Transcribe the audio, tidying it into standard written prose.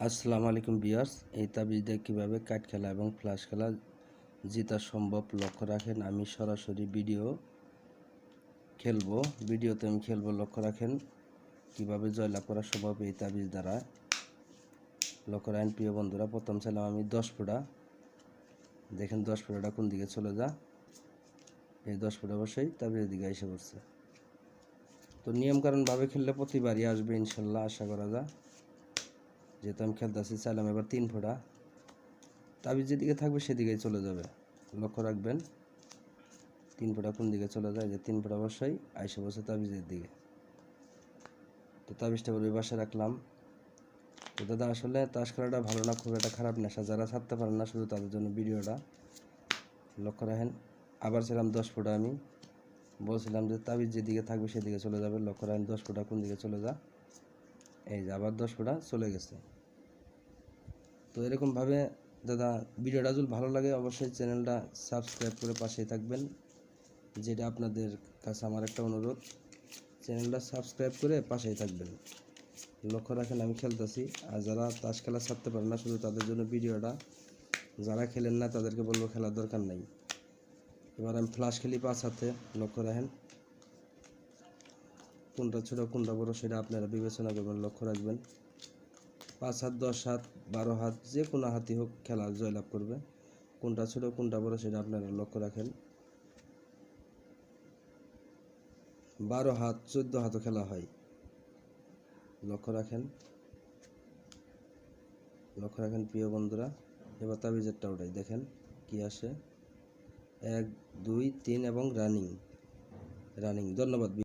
আসসালামু আলাইকুম ভিউয়ার্স, এই তাবিজ দিয়ে কীভাবে কার্ড খেলা এবং ফ্লাশ খেলা জেতা সম্ভব লক্ষ্য রাখেন। আমি সরাসরি ভিডিওতে আমি খেলবো। লক্ষ্য রাখেন কীভাবে জয়লাভ করা সম্ভব এই তাবিজ দ্বারা। লক্ষ্য রাখেন প্রিয় বন্ধুরা, প্রথম ছিলাম আমি 10 ফোঁটা। দেখেন 10 ফোঁটাটা কোন দিকে চলে যা, এই 10 ফোঁটা অবশ্যই তাবিজের দিকে এসে পড়ছে। তো নিয়মকানুনভাবে খেললে প্রতিবারই আসবে ইনশাল্লাহ, আশা করা যায়। যেহেতু আমি খেলতেছি, চাইলাম এবার 3 ফোঁটা। তাবিজ যেদিকে থাকবে সেদিকেই চলে যাবে। লক্ষ্য রাখবেন 3 ফোঁটা কোন দিকে চলে যায়, যে 3 ফোঁটা অবশ্যই আইসে বসে তাবিজের দিকে। তো তাবিজটা ওই পাশে রাখলাম। তো দাদা আসলে তাস খেলাটা ভালো না, খুব একটা খারাপ নেশা। যারা ছাড়তে পারেন না শুধু তাদের জন্য ভিডিওটা। লক্ষ্য রাখেন আবার ছিলাম 10 ফোঁটা। আমি বলছিলাম যে তাবিজ যেদিকে থাকবে সেদিকে চলে যাবে। লক্ষ্য রাখেন 10 ফোঁটা কোন দিকে চলে যা, এই যে আবার 10 ফোঁটা চলে গেছে। তো এরকমভাবে দাদা ভিডিওটা যদি ভালো লাগে অবশ্যই চ্যানেলটা সাবস্ক্রাইব করে পাশেই থাকবেন, যেটা আপনাদের কাছে আমার একটা অনুরোধ। চ্যানেলটা সাবস্ক্রাইব করে পাশেই থাকবেন। লক্ষ্য রাখেন আমি খেলতেছি, আর যারা তাস খেলা ছাড়তে পারে না শুধু তাদের জন্য ভিডিওটা। যারা খেলেন না তাদেরকে বলবো খেলার দরকার নাই। এবার আমি ফ্লাশ খেলি 5 হাতে। লক্ষ্য রাখেন কোনটা ছোটো কোনটা বড়ো সেটা আপনারা বিবেচনা করবেন। লক্ষ্য রাখবেন 5 হাত, 10 হাত, 12 হাত, যে কোনো হাতই হোক খেলা জয়লাভ করবে। কোনটা ছোটো কোনটা বড়ো সেটা আপনারা লক্ষ্য রাখেন। 12 হাত 14 হাতও খেলা হয়। লক্ষ্য রাখেন প্রিয় বন্ধুরা। এবার তাবিজেরটা ওটাই দেখেন কি আসে, 1 2 3 এবং রানিং। ধন্যবাদ।